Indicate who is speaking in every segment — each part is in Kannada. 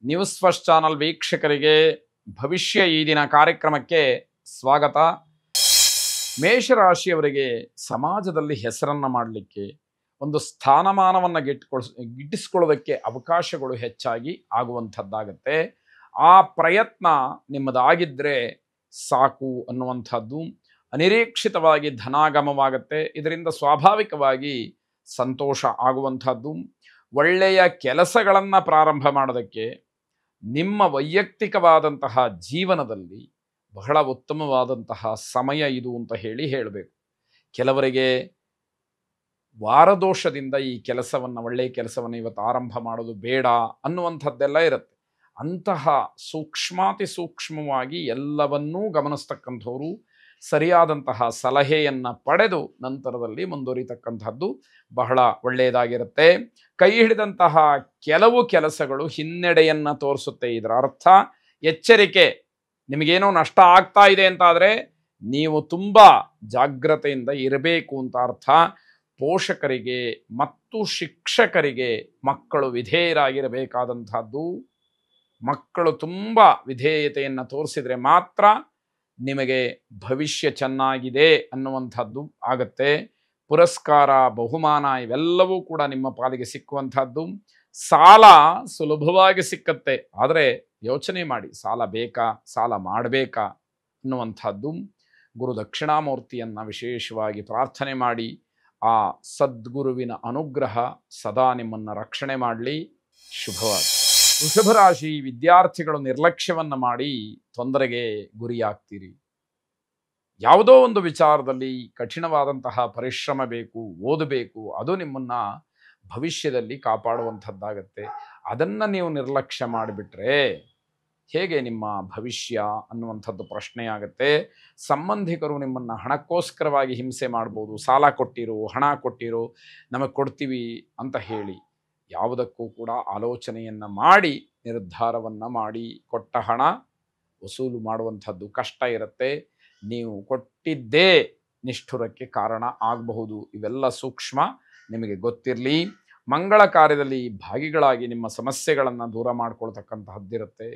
Speaker 1: ನ್ಯೂಸ್ ಫಸ್ಟ್ ಚಾನಲ್ ವೀಕ್ಷಕರಿಗೆ ಭವಿಷ್ಯ ಈ ದಿನ ಕಾರ್ಯಕ್ರಮಕ್ಕೆ ಸ್ವಾಗತ. ಮೇಷರಾಶಿಯವರಿಗೆ ಸಮಾಜದಲ್ಲಿ ಹೆಸರನ್ನು ಮಾಡಲಿಕ್ಕೆ, ಒಂದು ಸ್ಥಾನಮಾನವನ್ನು ಗಿಟ್ಟಿಸ್ಕೊಳ್ಳೋದಕ್ಕೆ ಅವಕಾಶಗಳು ಹೆಚ್ಚಾಗಿ ಆಗುವಂಥದ್ದಾಗತ್ತೆ. ಆ ಪ್ರಯತ್ನ ನಿಮ್ಮದಾಗಿದ್ದರೆ ಸಾಕು ಅನ್ನುವಂಥದ್ದು. ಅನಿರೀಕ್ಷಿತವಾಗಿ ಧನಾಗಮವಾಗುತ್ತೆ. ಇದರಿಂದ ಸ್ವಾಭಾವಿಕವಾಗಿ ಸಂತೋಷ ಆಗುವಂಥದ್ದು. ಒಳ್ಳೆಯ ಕೆಲಸಗಳನ್ನು ಪ್ರಾರಂಭ ಮಾಡೋದಕ್ಕೆ ನಿಮ್ಮ ವೈಯಕ್ತಿಕವಾದಂತಹ ಜೀವನದಲ್ಲಿ ಬಹಳ ಉತ್ತಮವಾದಂತಹ ಸಮಯ ಇದು ಅಂತ ಹೇಳಬೇಕು. ಕೆಲವರಿಗೆ ವಾರದೋಷದಿಂದ ಈ ಕೆಲಸವನ್ನು, ಒಳ್ಳೆಯ ಕೆಲಸವನ್ನು ಇವತ್ತು ಆರಂಭ ಮಾಡೋದು ಬೇಡ ಅನ್ನುವಂಥದ್ದೆಲ್ಲ ಇರುತ್ತೆ. ಅಂತಹ ಸೂಕ್ಷ್ಮಾತಿ ಸೂಕ್ಷ್ಮವಾಗಿ ಎಲ್ಲವನ್ನೂ ಗಮನಿಸ್ತಕ್ಕಂಥವರು ಸರಿಯಾದಂತಹ ಸಲಹೆಯನ್ನು ಪಡೆದು ನಂತರದಲ್ಲಿ ಮುಂದುವರಿತಕ್ಕಂಥದ್ದು ಬಹಳ ಒಳ್ಳೆಯದಾಗಿರುತ್ತೆ. ಕೈ ಹಿಡಿದಂತಹ ಕೆಲವು ಕೆಲಸಗಳು ಹಿನ್ನಡೆಯನ್ನು ತೋರಿಸುತ್ತೆ. ಇದರ ಅರ್ಥ ಎಚ್ಚರಿಕೆ. ನಿಮಗೇನೋ ನಷ್ಟ ಆಗ್ತಾ ಇದೆ ಅಂತಾದರೆ ನೀವು ತುಂಬ ಜಾಗ್ರತೆಯಿಂದ ಇರಬೇಕು ಅಂತ ಅರ್ಥ. ಪೋಷಕರಿಗೆ ಮತ್ತು ಶಿಕ್ಷಕರಿಗೆ ಮಕ್ಕಳು ವಿಧೇಯರಾಗಿರಬೇಕಾದಂಥದ್ದು. ಮಕ್ಕಳು ತುಂಬ ವಿಧೇಯತೆಯನ್ನು ತೋರಿಸಿದರೆ ಮಾತ್ರ ನಿಮಗೆ ಭವಿಷ್ಯ ಚೆನ್ನಾಗಿದೆ ಅನ್ನುವಂಥದ್ದು ಆಗತ್ತೆ. ಪುರಸ್ಕಾರ, ಬಹುಮಾನ ಇವೆಲ್ಲವೂ ಕೂಡ ನಿಮ್ಮ ಪಾಲಿಗೆ ಸಿಕ್ಕುವಂಥದ್ದು. ಸಾಲ ಸುಲಭವಾಗಿ ಸಿಕ್ಕತ್ತೆ, ಆದರೆ ಯೋಚನೆ ಮಾಡಿ, ಸಾಲ ಬೇಕಾ, ಸಾಲ ಮಾಡಬೇಕಾ ಅನ್ನುವಂಥದ್ದು. ಗುರು ದಕ್ಷಿಣಾಮೂರ್ತಿಯನ್ನು ವಿಶೇಷವಾಗಿ ಪ್ರಾರ್ಥನೆ ಮಾಡಿ, ಆ ಸದ್ಗುರುವಿನ ಅನುಗ್ರಹ ಸದಾ ನಿಮ್ಮನ್ನು ರಕ್ಷಣೆ ಮಾಡಲಿ. ಶುಭವಾಗಿ. ವೃಷಭ ರಾಶಿ ವಿದ್ಯಾರ್ಥಿಗಳು ನಿರ್ಲಕ್ಷ್ಯವನ್ನು ಮಾಡಿ ತೊಂದರೆಗೆ ಗುರಿಯಾಗ್ತೀರಿ. ಯಾವುದೋ ಒಂದು ವಿಚಾರದಲ್ಲಿ ಕಠಿಣವಾದಂತಹ ಪರಿಶ್ರಮ ಬೇಕು, ಓದಬೇಕು, ಅದು ನಿಮ್ಮನ್ನು ಭವಿಷ್ಯದಲ್ಲಿ ಕಾಪಾಡುವಂಥದ್ದಾಗತ್ತೆ. ಅದನ್ನು ನೀವು ನಿರ್ಲಕ್ಷ್ಯ ಮಾಡಿಬಿಟ್ರೆ ಹೇಗೆ ನಿಮ್ಮ ಭವಿಷ್ಯ ಅನ್ನುವಂಥದ್ದು ಪ್ರಶ್ನೆಯಾಗತ್ತೆ. ಸಂಬಂಧಿಕರು ನಿಮ್ಮನ್ನು ಹಣಕ್ಕೋಸ್ಕರವಾಗಿ ಹಿಂಸೆ ಮಾಡ್ಬೋದು. ಸಾಲ ಕೊಟ್ಟಿರೋ, ಹಣ ಕೊಟ್ಟಿರೋ, ನಮಗೆ ಕೊಡ್ತೀವಿ ಅಂತ ಹೇಳಿ ಯಾವುದಕ್ಕೂ ಕೂಡ ಆಲೋಚನೆಯನ್ನು ಮಾಡಿ ನಿರ್ಧಾರವನ್ನು ಮಾಡಿ ಕೊಟ್ಟ ಹಣ ವಸೂಲು ಮಾಡುವಂಥದ್ದು ಕಷ್ಟ ಇರುತ್ತೆ. ನೀವು ಕೊಟ್ಟಿದ್ದೇ ನಿಷ್ಠುರಕ್ಕೆ ಕಾರಣ ಆಗಬಹುದು. ಇವೆಲ್ಲ ಸೂಕ್ಷ್ಮ ನಿಮಗೆ ಗೊತ್ತಿರಲಿ. ಮಂಗಳ ಕಾರ್ಯದಲ್ಲಿ ಭಾಗಿಗಳಾಗಿ ನಿಮ್ಮ ಸಮಸ್ಯೆಗಳನ್ನು ದೂರ ಮಾಡ್ಕೊಳ್ತಕ್ಕಂತಹದ್ದಿರುತ್ತೆ.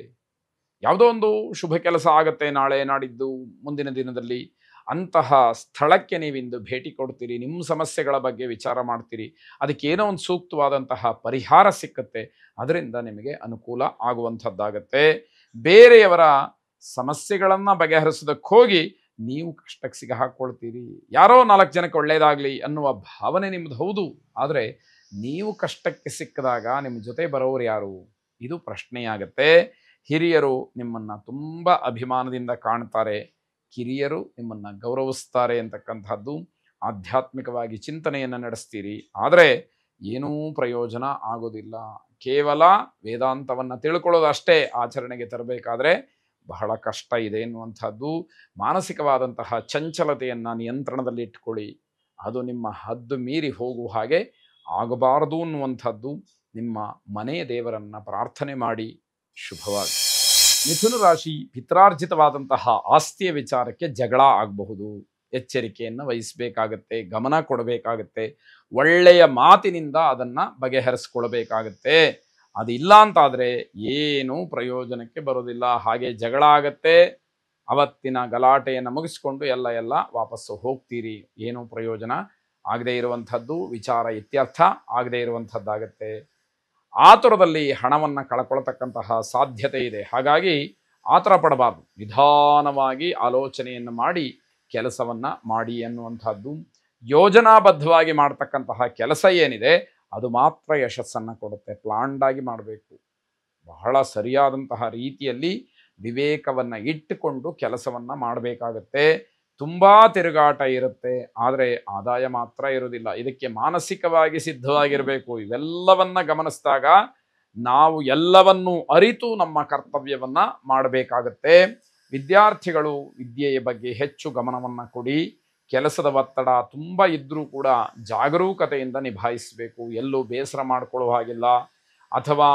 Speaker 1: ಯಾವುದೋ ಒಂದು ಶುಭ ಕೆಲಸ ಆಗುತ್ತೆ ನಾಳೆ ನಾಡಿದ್ದು ಮುಂದಿನ ದಿನದಲ್ಲಿ. ಅಂತಹ ಸ್ಥಳಕ್ಕೆ ನೀವಿಂದು ಭೇಟಿ ಕೊಡ್ತೀರಿ. ನಿಮ್ಮ ಸಮಸ್ಯೆಗಳ ಬಗ್ಗೆ ವಿಚಾರ ಮಾಡ್ತೀರಿ. ಅದಕ್ಕೇನೋ ಒಂದು ಸೂಕ್ತವಾದಂತಹ ಪರಿಹಾರ ಸಿಕ್ಕತ್ತೆ. ಅದರಿಂದ ನಿಮಗೆ ಅನುಕೂಲ ಆಗುವಂಥದ್ದಾಗತ್ತೆ. ಬೇರೆಯವರ ಸಮಸ್ಯೆಗಳನ್ನು ಬಗೆಹರಿಸೋದಕ್ಕೆ ಹೋಗಿ ನೀವು ಕಷ್ಟಕ್ಕೆ ಸಿಗ ಹಾಕ್ಕೊಳ್ತೀರಿ. ಯಾರೋ 4 ಜನಕ್ಕೆ ಒಳ್ಳೆಯದಾಗಲಿ ಅನ್ನುವ ಭಾವನೆ ನಿಮ್ಮದು ಹೌದು, ಆದರೆ ನೀವು ಕಷ್ಟಕ್ಕೆ ಸಿಕ್ಕಿದಾಗ ನಿಮ್ಮ ಜೊತೆ ಬರೋರು ಯಾರು, ಇದು ಪ್ರಶ್ನೆಯಾಗತ್ತೆ. ಹಿರಿಯರು ನಿಮ್ಮನ್ನು ತುಂಬ ಅಭಿಮಾನದಿಂದ ಕಾಣ್ತಾರೆ, ಕಿರಿಯರು ನಿಮ್ಮನ್ನು ಗೌರವಿಸ್ತಾರೆ ಅಂತಕ್ಕಂಥದ್ದು. ಆಧ್ಯಾತ್ಮಿಕವಾಗಿ ಚಿಂತನೆಯನ್ನು ನಡೆಸ್ತೀರಿ, ಆದರೆ ಏನೂ ಪ್ರಯೋಜನ ಆಗೋದಿಲ್ಲ. ಕೇವಲ ವೇದಾಂತವನ್ನು ತಿಳ್ಕೊಳ್ಳೋದಷ್ಟೇ ಆಚರಣೆಗೆ ತರಬೇಕಾದ್ರೆ ಬಹಳ ಕಷ್ಟ ಇದೆ ಎನ್ನುವಂಥದ್ದು. ಮಾನಸಿಕವಾದಂತಹ ಚಂಚಲತೆಯನ್ನು ನಿಯಂತ್ರಣದಲ್ಲಿ ಇಟ್ಕೊಳ್ಳಿ. ಅದು ನಿಮ್ಮ ಹದ್ದು ಮೀರಿ ಹೋಗುವ ಹಾಗೆ ಆಗಬಾರದು ಅನ್ನುವಂಥದ್ದು. ನಿಮ್ಮ ಮನೆಯ ದೇವರನ್ನು ಪ್ರಾರ್ಥನೆ ಮಾಡಿ. ಶುಭವಾಗಿ. ಮಿಥುನ ರಾಶಿ ಪಿತ್ರಾರ್ಜಿತವಾದಂತಹ ಆಸ್ತಿಯ ವಿಚಾರಕ್ಕೆ ಜಗಳ ಆಗಬಹುದು. ಎಚ್ಚರಿಕೆಯನ್ನು ವಹಿಸಬೇಕಾಗತ್ತೆ, ಗಮನ ಕೊಡಬೇಕಾಗತ್ತೆ. ಒಳ್ಳೆಯ ಮಾತಿನಿಂದ ಅದನ್ನು ಬಗೆಹರಿಸ್ಕೊಳ್ಬೇಕಾಗತ್ತೆ. ಅದಿಲ್ಲ ಅಂತಾದರೆ ಏನೂ ಪ್ರಯೋಜನಕ್ಕೆ ಬರೋದಿಲ್ಲ. ಹಾಗೆ ಜಗಳ ಆಗತ್ತೆ. ಅವತ್ತಿನ ಗಲಾಟೆಯನ್ನು ಮುಗಿಸ್ಕೊಂಡು ಎಲ್ಲ ವಾಪಸ್ಸು ಹೋಗ್ತೀರಿ. ಏನೂ ಪ್ರಯೋಜನ ಆಗದೇ ಇರುವಂಥದ್ದು, ವಿಚಾರ ಇತ್ಯರ್ಥ ಆಗದೇ ಇರುವಂಥದ್ದಾಗತ್ತೆ. ಆತುರದಲ್ಲಿ ಹಣವನ್ನು ಕಳ್ಕೊಳ್ತಕ್ಕಂತಹ ಸಾಧ್ಯತೆ ಇದೆ. ಹಾಗಾಗಿ ಆತುರ ಪಡಬಾರ್ದು. ನಿಧಾನವಾಗಿ ಆಲೋಚನೆಯನ್ನು ಮಾಡಿ ಕೆಲಸವನ್ನು ಮಾಡಿ ಅನ್ನುವಂಥದ್ದು. ಯೋಜನಾಬದ್ಧವಾಗಿ ಮಾಡ್ತಕ್ಕಂತಹ ಕೆಲಸ ಏನಿದೆ ಅದು ಮಾತ್ರ ಯಶಸ್ಸನ್ನು ಕೊಡುತ್ತೆ. ಪ್ಲಾನ್ಡಾಗಿ ಮಾಡಬೇಕು. ಬಹಳ ಸರಿಯಾದಂತಹ ರೀತಿಯಲ್ಲಿ ವಿವೇಕವನ್ನು ಇಟ್ಟುಕೊಂಡು ಕೆಲಸವನ್ನು ಮಾಡಬೇಕಾಗತ್ತೆ. ತುಂಬ ತಿರುಗಾಟ ಇರುತ್ತೆ, ಆದರೆ ಆದಾಯ ಮಾತ್ರ ಇರೋದಿಲ್ಲ. ಇದಕ್ಕೆ ಮಾನಸಿಕವಾಗಿ ಸಿದ್ಧವಾಗಿರಬೇಕು. ಇವೆಲ್ಲವನ್ನ ಗಮನಿಸಿದಾಗ ನಾವು ಎಲ್ಲವನ್ನೂ ಅರಿತು ನಮ್ಮ ಕರ್ತವ್ಯವನ್ನು ಮಾಡಬೇಕಾಗತ್ತೆ. ವಿದ್ಯಾರ್ಥಿಗಳು ವಿದ್ಯೆಯ ಬಗ್ಗೆ ಹೆಚ್ಚು ಗಮನವನ್ನು ಕೊಡಿ. ಕೆಲಸದ ಒತ್ತಡ ತುಂಬ ಇದ್ದರೂ ಕೂಡ ಜಾಗರೂಕತೆಯಿಂದ ನಿಭಾಯಿಸಬೇಕು. ಎಲ್ಲೂ ಬೇಸರ ಮಾಡಿಕೊಳ್ಳುವ ಹಾಗಿಲ್ಲ, ಅಥವಾ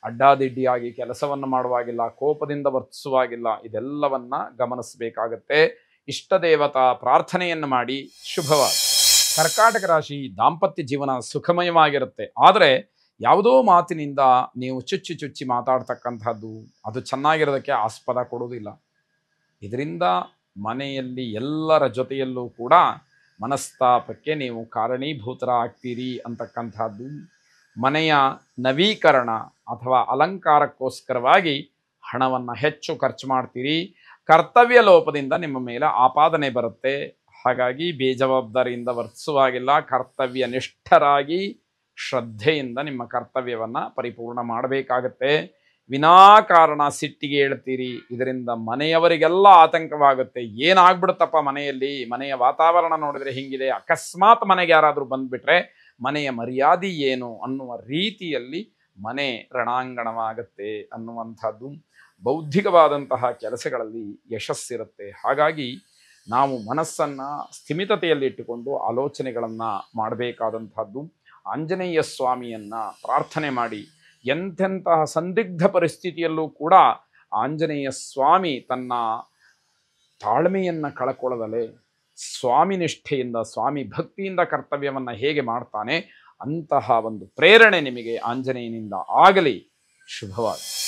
Speaker 1: ಅಡ್ಡಾದಿಡ್ಡಿಯಾಗಿ ಕೆಲಸವನ್ನು ಮಾಡುವಾಗಿಲ್ಲ, ಕೋಪದಿಂದ ವರ್ತಿಸುವಾಗಿಲ್ಲ. ಇದೆಲ್ಲವನ್ನ ಗಮನಿಸಬೇಕಾಗತ್ತೆ. ಇಷ್ಟ ದೇವತಾ ಪ್ರಾರ್ಥನೆಯನ್ನು ಮಾಡಿ. ಶುಭವಾಗಿ. ಕರ್ಕಾಟಕ ರಾಶಿ ದಾಂಪತ್ಯ ಜೀವನ ಸುಖಮಯವಾಗಿರುತ್ತೆ, ಆದರೆ ಯಾವುದೋ ಮಾತಿನಿಂದ ನೀವು ಚುಚ್ಚಿ ಚುಚ್ಚಿ ಮಾತಾಡ್ತಕ್ಕಂಥದ್ದು ಅದು ಚೆನ್ನಾಗಿರೋದಕ್ಕೆ ಆಸ್ಪದ ಕೊಡೋದಿಲ್ಲ. ಇದರಿಂದ ಮನೆಯಲ್ಲಿ ಎಲ್ಲರ ಜೊತೆಯಲ್ಲೂ ಕೂಡ ಮನಸ್ತಾಪಕ್ಕೆ ನೀವು ಕಾರಣೀಭೂತರಾಗ್ತೀರಿ ಅಂತಕ್ಕಂಥದ್ದು. ಮನೆಯ ನವೀಕರಣ ಅಥವಾ ಅಲಂಕಾರಕ್ಕೋಸ್ಕರವಾಗಿ ಹಣವನ್ನು ಹೆಚ್ಚು ಖರ್ಚು ಮಾಡ್ತೀರಿ. ಕರ್ತವ್ಯ ಲೋಪದಿಂದ ನಿಮ್ಮ ಮೇಲೆ ಆಪಾದನೆ ಬರುತ್ತೆ. ಹಾಗಾಗಿ ಬೇಜವಾಬ್ದಾರಿಯಿಂದ ವರ್ತಿಸುವಾಗಿಲ್ಲ. ಕರ್ತವ್ಯ ನಿಷ್ಠರಾಗಿ ಶ್ರದ್ಧೆಯಿಂದ ನಿಮ್ಮ ಕರ್ತವ್ಯವನ್ನು ಪರಿಪೂರ್ಣ ಮಾಡಬೇಕಾಗತ್ತೆ. ವಿನಾಕಾರಣ ಸಿಟ್ಟಿಗೆ ಹೇಳ್ತೀರಿ. ಇದರಿಂದ ಮನೆಯವರಿಗೆಲ್ಲ ಆತಂಕವಾಗುತ್ತೆ. ಏನಾಗ್ಬಿಡುತ್ತಪ್ಪ ಮನೆಯಲ್ಲಿ, ಮನೆಯ ವಾತಾವರಣ ನೋಡಿದರೆ ಹಿಂಗಿದೆ, ಅಕಸ್ಮಾತ್ ಮನೆಗೆ ಯಾರಾದರೂ ಬಂದುಬಿಟ್ರೆ ಮನೆಯ ಮರ್ಯಾದೆ ಏನು ಅನ್ನುವ ರೀತಿಯಲ್ಲಿ ಮನೆ ರಣಾಂಗಣವಾಗುತ್ತೆ ಅನ್ನುವಂಥದ್ದು. ಬೌದ್ಧಿಕವಾದಂತಹ ಕೆಲಸಗಳಲ್ಲಿ ಯಶಸ್ಸಿರುತ್ತೆ. ಹಾಗಾಗಿ ನಾವು ಮನಸ್ಸನ್ನು ಸ್ಥಿಮಿತತೆಯಲ್ಲಿಟ್ಟುಕೊಂಡು ಆಲೋಚನೆಗಳನ್ನು ಮಾಡಬೇಕಾದಂಥದ್ದು. ಆಂಜನೇಯ ಸ್ವಾಮಿಯನ್ನು ಪ್ರಾರ್ಥನೆ ಮಾಡಿ. ಎಂತೆಂತಹ ಸಂದಿಗ್ಧ ಪರಿಸ್ಥಿತಿಯಲ್ಲೂ ಕೂಡ ಆಂಜನೇಯ ಸ್ವಾಮಿ ತನ್ನ ತಾಳ್ಮೆಯನ್ನು ಕಳಕೊಳ್ಳದಲೇ ಸ್ವಾಮಿ ನಿಷ್ಠೆಯಿಂದ, ಸ್ವಾಮಿ ಭಕ್ತಿಯಿಂದ ಕರ್ತವ್ಯವನ್ನು ಹೇಗೆ ಮಾಡ್ತಾನೆ ಅಂತಹ ಒಂದು ಪ್ರೇರಣೆ ನಿಮಗೆ ಆಂಜನೇಯನಿಂದ ಆಗಲಿ. ಶುಭವಾಗಲಿ.